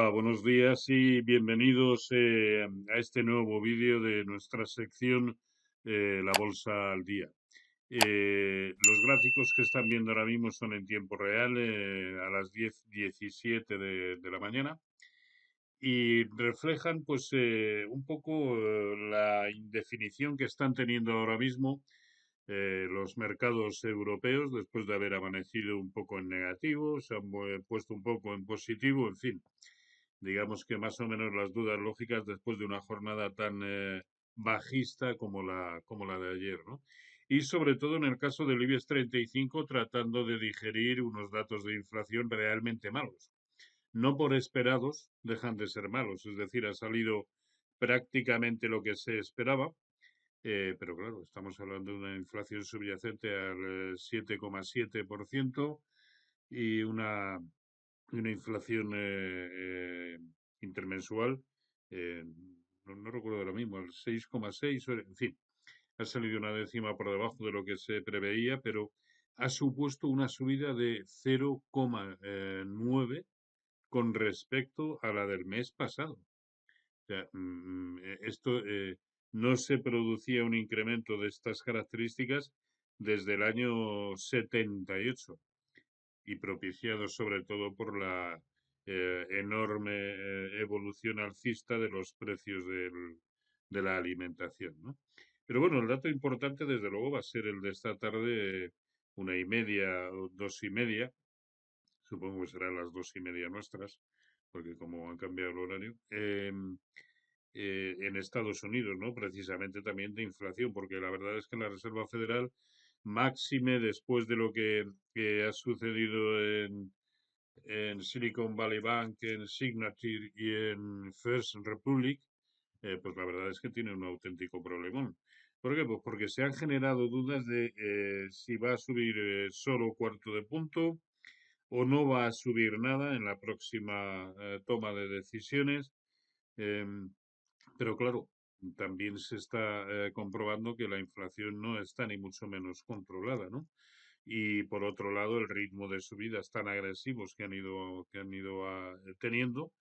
Hola, buenos días y bienvenidos a este nuevo vídeo de nuestra sección La Bolsa al Día. Los gráficos que están viendo ahora mismo son en tiempo real a las 10:17 de la mañana y reflejan pues un poco la indefinición que están teniendo ahora mismo los mercados europeos después de haber amanecido un poco en negativo, se han puesto un poco en positivo, en fin. Digamos que más o menos las dudas lógicas después de una jornada tan bajista como la de ayer, ¿no? Y sobre todo en el caso del IBEX 35 tratando de digerir unos datos de inflación realmente malos. No por esperados, dejan de ser malos, es decir, ha salido prácticamente lo que se esperaba, pero claro, estamos hablando de una inflación subyacente al 7,7% y una inflación intermensual, eh, no recuerdo ahora mismo, el 6,6, en fin, ha salido una décima por debajo de lo que se preveía, pero ha supuesto una subida de 0,9 con respecto a la del mes pasado. O sea, esto no se producía un incremento de estas características desde el año 78 y propiciado sobre todo por la enorme evolución alcista de los precios de la alimentación, ¿no? Pero bueno, el dato importante desde luego va a ser el de esta tarde, 1:30 o 2:30, supongo que serán las 2:30 nuestras, porque como han cambiado el horario, en Estados Unidos, ¿no? Precisamente también de inflación, porque la verdad es que la Reserva Federal, máxime después de lo que ha sucedido en Silicon Valley Bank, en Signature y en First Republic, pues la verdad es que tiene un auténtico problemón. ¿Por qué? Pues porque se han generado dudas de si va a subir solo cuarto de punto o no va a subir nada en la próxima toma de decisiones. Em, pero claro, también se está comprobando que la inflación no está ni mucho menos controlada, ¿no? Y por otro lado, el ritmo de subidas tan agresivos que han ido teniendo,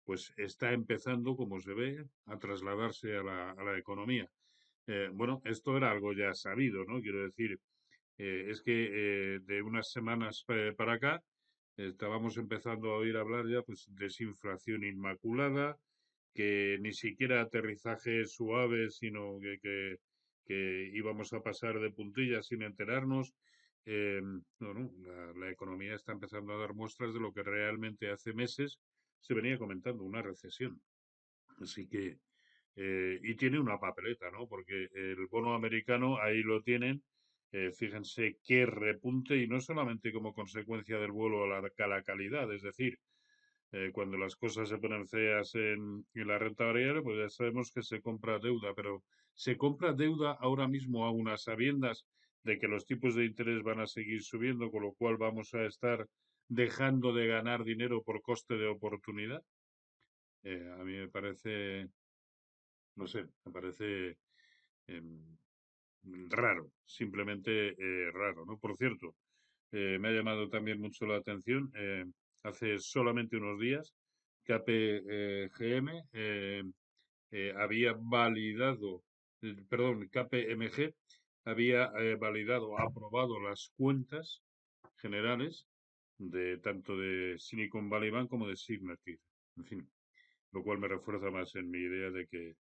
pues está empezando, como se ve, a trasladarse a la economía. Bueno, esto era algo ya sabido, ¿no? Quiero decir, es que de unas semanas para acá estábamos empezando a oír hablar ya pues desinflación inmaculada, que ni siquiera aterrizaje suave, sino que íbamos a pasar de puntillas sin enterarnos. No, no, la economía está empezando a dar muestras de lo que realmente hace meses se venía comentando, una recesión. Así que, y tiene una papeleta, ¿no? Porque el bono americano, ahí lo tienen, fíjense qué repunte, y no solamente como consecuencia del vuelo a la calidad, es decir, cuando las cosas se ponen feas en la renta variable, pues ya sabemos que se compra deuda, pero se compra deuda ahora mismo a unas sabiendas de que los tipos de interés van a seguir subiendo, con lo cual vamos a estar dejando de ganar dinero por coste de oportunidad. A mí me parece, no sé, me parece em, raro, simplemente raro, ¿no? Por cierto, me ha llamado también mucho la atención, hace solamente unos días, KPGM había validado, perdón, KPMG había validado, aprobado las cuentas generales de tanto de Silicon Valley Bank como de Signature. En fin, lo cual me refuerza más en mi idea de que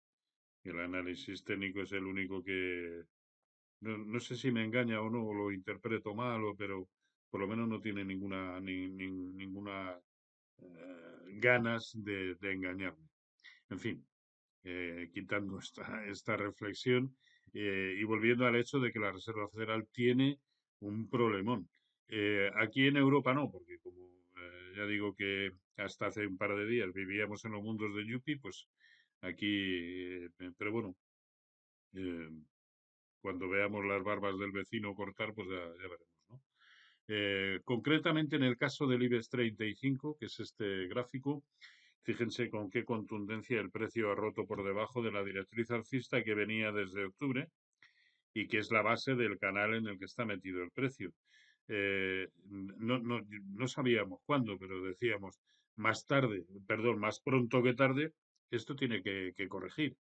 el análisis técnico es el único que no sé si me engaña o no, o lo interpreto mal, pero por lo menos no tiene ninguna ganas de engañarme. En fin, quitando esta reflexión y volviendo al hecho de que la Reserva Federal tiene un problemón. Aquí en Europa no, porque como ya digo que hasta hace un par de días vivíamos en los mundos de Yuppie, pues aquí, pero bueno, eh, cuando veamos las barbas del vecino cortar, pues ya veremos, ¿no? Concretamente en el caso del IBEX 35, que es este gráfico, fíjense con qué contundencia el precio ha roto por debajo de la directriz alcista que venía desde octubre y que es la base del canal en el que está metido el precio. No sabíamos cuándo, pero decíamos, más tarde, perdón, más pronto que tarde, esto tiene que corregir,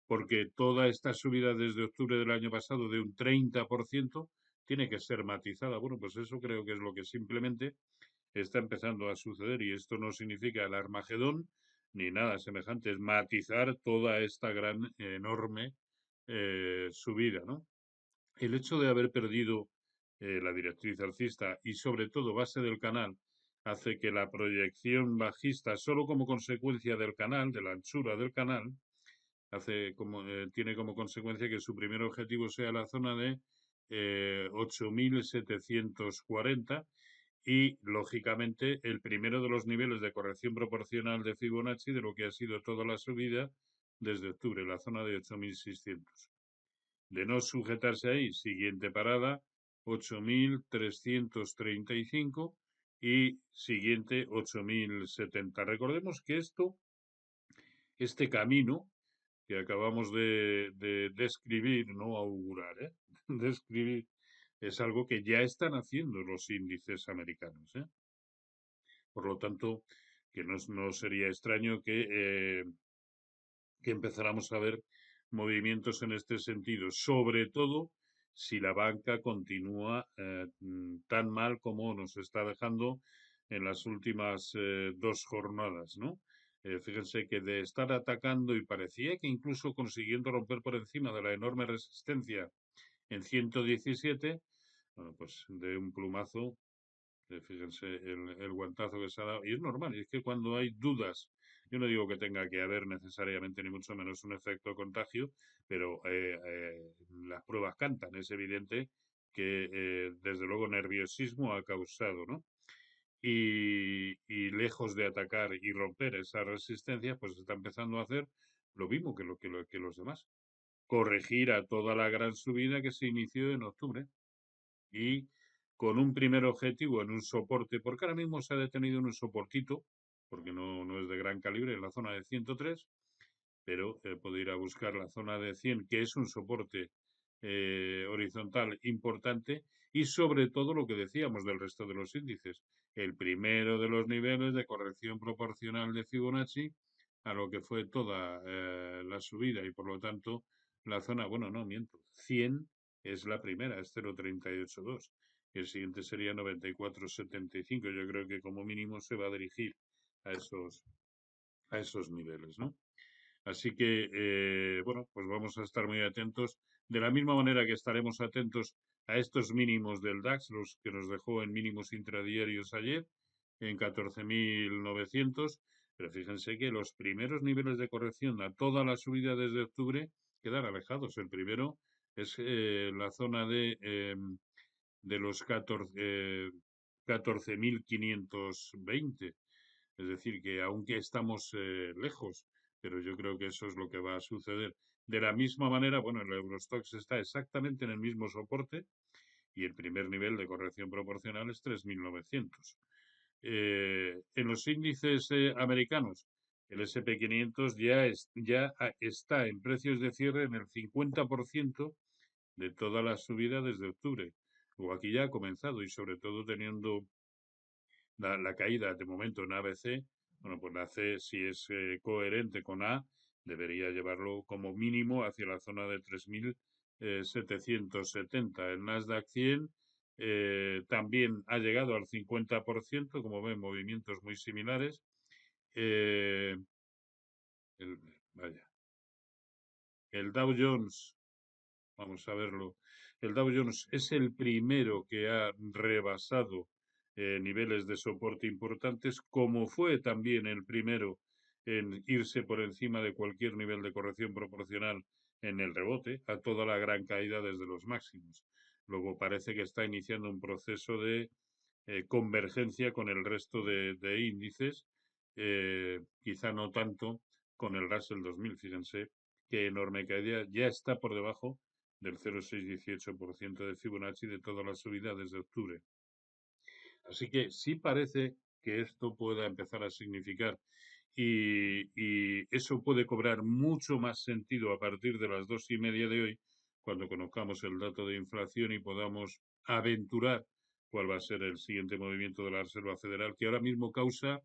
porque toda esta subida desde octubre del año pasado de un 30% tiene que ser matizada. Bueno, pues eso creo que es lo que simplemente está empezando a suceder y esto no significa el Armagedón ni nada semejante, es matizar toda esta gran, enorme subida, ¿no? El hecho de haber perdido la directriz alcista y sobre todo base del canal hace que la proyección bajista, solo como consecuencia del canal, de la anchura del canal, tiene como consecuencia que su primer objetivo sea la zona de 8.740 y, lógicamente, el primero de los niveles de corrección proporcional de Fibonacci de lo que ha sido toda la subida desde octubre, la zona de 8.600. De no sujetarse ahí, siguiente parada, 8.335 y siguiente 8.070. Recordemos que este camino que acabamos de describir, no augurar, describir, es algo que ya están haciendo los índices americanos. Por lo tanto, que no sería extraño que empezáramos a ver movimientos en este sentido, sobre todo si la banca continúa tan mal como nos está dejando en las últimas dos jornadas, ¿no? Fíjense que de estar atacando y parecía que incluso consiguiendo romper por encima de la enorme resistencia en 117, bueno, pues de un plumazo fíjense el guantazo que se ha dado. Y es normal, y es que cuando hay dudas, yo no digo que tenga que haber necesariamente ni mucho menos un efecto contagio, pero las pruebas cantan. Es evidente que desde luego nerviosismo ha causado, ¿no? Y lejos de atacar y romper esa resistencia, pues está empezando a hacer lo mismo que los demás. Corregir a toda la gran subida que se inició en octubre y con un primer objetivo en un soporte, porque ahora mismo se ha detenido en un soportito, porque no es de gran calibre, en la zona de 103, pero puede ir a buscar la zona de 100, que es un soporte horizontal importante, y sobre todo lo que decíamos del resto de los índices, el primero de los niveles de corrección proporcional de Fibonacci a lo que fue toda la subida y por lo tanto la zona, bueno, no miento, 100 es la primera, es 0,382. El siguiente sería 94,75. Yo creo que como mínimo se va a dirigir a esos niveles, ¿no? Así que, bueno, pues vamos a estar muy atentos. De la misma manera que estaremos atentos a estos mínimos del DAX, los que nos dejó en mínimos intradiarios ayer, en 14.900. Pero fíjense que los primeros niveles de corrección a toda la subida desde octubre quedan alejados. El primero es la zona de los 14.520. Es decir, que aunque estamos lejos, pero yo creo que eso es lo que va a suceder. De la misma manera, bueno, el Eurostoxx está exactamente en el mismo soporte y el primer nivel de corrección proporcional es 3.900. En los índices americanos, el SP 500 ya está en precios de cierre en el 50% de toda la subida desde octubre. O aquí ya ha comenzado y sobre todo teniendo la caída de momento en ABC, bueno, pues la C, si es coherente con A, debería llevarlo como mínimo hacia la zona de 3.770. El Nasdaq 100 también ha llegado al 50%, como ven, movimientos muy similares. Eh, el, vaya, el Dow Jones, vamos a verlo. El Dow Jones es el primero que ha rebasado niveles de soporte importantes, como fue también el primero en irse por encima de cualquier nivel de corrección proporcional en el rebote, a toda la gran caída desde los máximos. Luego parece que está iniciando un proceso de convergencia con el resto de índices, quizá no tanto con el Russell 2000, fíjense qué enorme caída, ya está por debajo del 0,618% de Fibonacci de toda la subida desde octubre. Así que sí parece que esto pueda empezar a significar y eso puede cobrar mucho más sentido a partir de las 2:30 de hoy, cuando conozcamos el dato de inflación y podamos aventurar cuál va a ser el siguiente movimiento de la Reserva Federal, que ahora mismo causa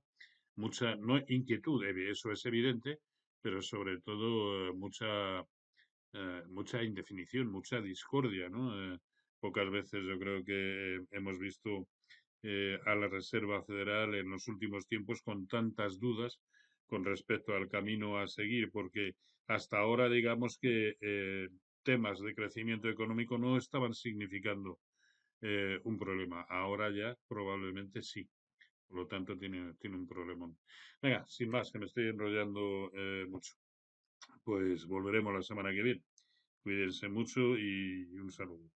mucha, no inquietud, eso es evidente, pero sobre todo mucha indefinición, mucha discordia, ¿no? Pocas veces yo creo que hemos visto a la Reserva Federal en los últimos tiempos con tantas dudas con respecto al camino a seguir, porque hasta ahora digamos que temas de crecimiento económico no estaban significando un problema. Ahora ya probablemente sí. Por lo tanto, tiene un problemón. Venga, sin más, que me estoy enrollando mucho. Pues volveremos la semana que viene. Cuídense mucho y un saludo.